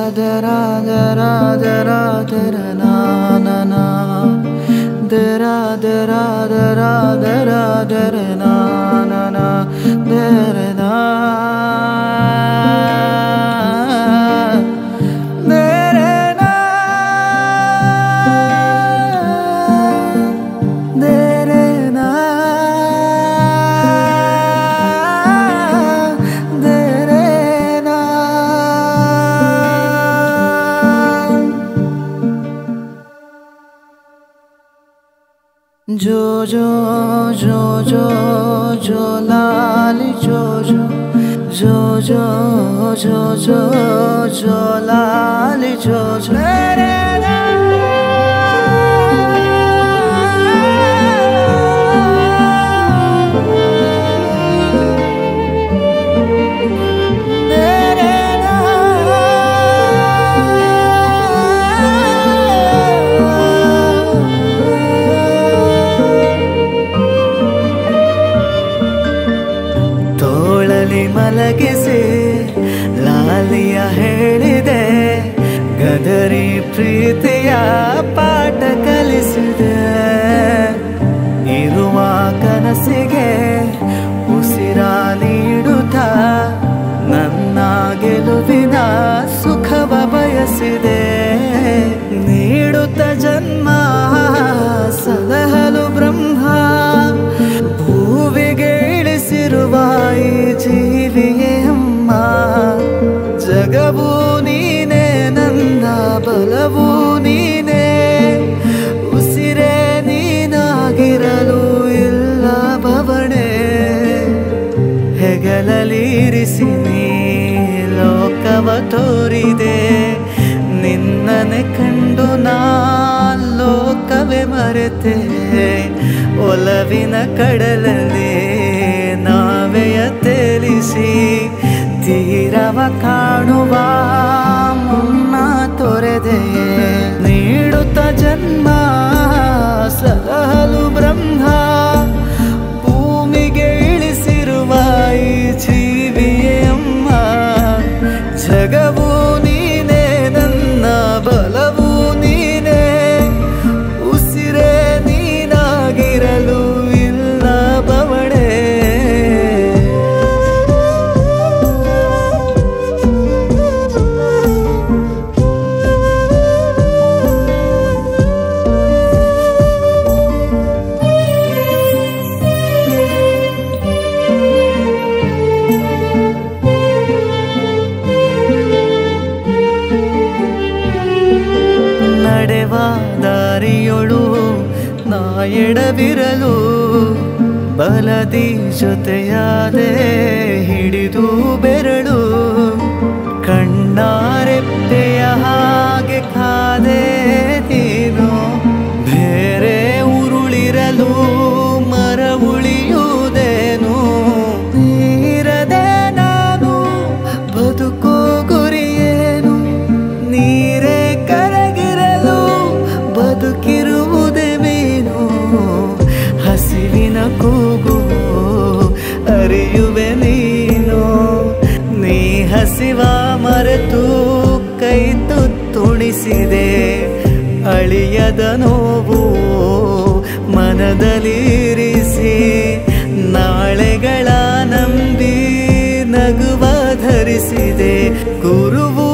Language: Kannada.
dera dera dera dera na na na dera dera dera dera dera na na na dera na जो जो जो जो जो लाली जो जो जो जो जो जो जो लाली जो जो ಮಲಗಿಸಿ ಲಾಲಿಯ ಹೇಳಿದೆ ಗದರಿ ಪ್ರೀತಿಯ ಪಾಠ ಕಲಿಸಿದೆ ಇರುವ ಕನಸಿಗೆ ಉಸಿರ ನೀಡುತ್ತಾ ನನ್ನ ಗೆಲುವಿನ ಸುಖವ ಬಯಸಿದೆ ನೀಡುತ್ತ ಜನ್ಮ ಸಲಹಲು ಬ್ರಹ್ಮ ಭೂವಿಗೆ ಇಳಿಸಿರುವ ಈ ಜೀವಿಯೇ ಅಮ್ಮ ಜಗವೂ ನೀನೇ ನನ್ನ ಬಲವೂ ನೀನೇ ಉಸಿರೇ ನೀನಾಗಿರಲು ಇಲ್ಲ ಬವಣೆ ಹೆಗಲಲ್ಲಿರಿಸಿ ನೀ ಲೋಕವ ತೋರಿದೆ ನಿನ್ನನೆ ಕಂಡು ನಾ ಲೋಕವೇ ಮರೆತೆ ಒಲವಿನ ಕಡಲಲ್ಲಿ ನಾವೆಯ ತೇಲಿಸಿ ತೀರವ ಕಾಣುವ ಮುನ್ನ ತೊರೆದೆಯೇ ನೀಡುತ್ತ ಜನ್ಮ ಸಲಹಲು ಬ್ರಹ್ಮ ಭೂಮಿಗೆ ಇಳಿಸಿರುವ ಈ ಜೀವಿಯೇ ಅಮ್ಮ ಜಗವೂ ನೀನೇ ನನ್ನ ಬಲವೂ ನೀನೇ ಉಸಿರೇ ನೀನಾಗಿರಲು ಇಲ್ಲ ಬವಣೆ ನಡೆವ ದಾರಿಯೊಳು ನಾ ಎಡವಿರಲು ಬಲದಿ ಜೊತೆಯಾದೆ ಹಿಡಿದು ಬೆರಳು ಕಣ್ಣಾರೆಪ್ಪೆಯ ಹಾಗೆ ಕಾದೆ ನೀನು ಬೇರೆ ಉರುಳಿರಲು ಮರ ಉಳಿಯುವುದೇನು ನೀರದೆ ನಾನು ಬದುಕೋ ಗುರಿಯೇನು ನೀರೇ ಕರಗಿರಲು ಬದುಕಿರುವುದೇ ಮೀನು ಹಸಿವಿನ ಕೂಗು ಅರಿಯುವೆ ನೀನು ನೀ ಹಸಿವ ಮರೆತು ಕೈ ತುತ್ತುಣಿಸಿದೆ ಅಳಿಯದ ನೋವು ಮನದಲ್ಲಿರಿಸಿ ನಾಳೆಗಳ ನಂಬಿ ನಗುವ ಧರಿಸಿದೆ ಗುರುವು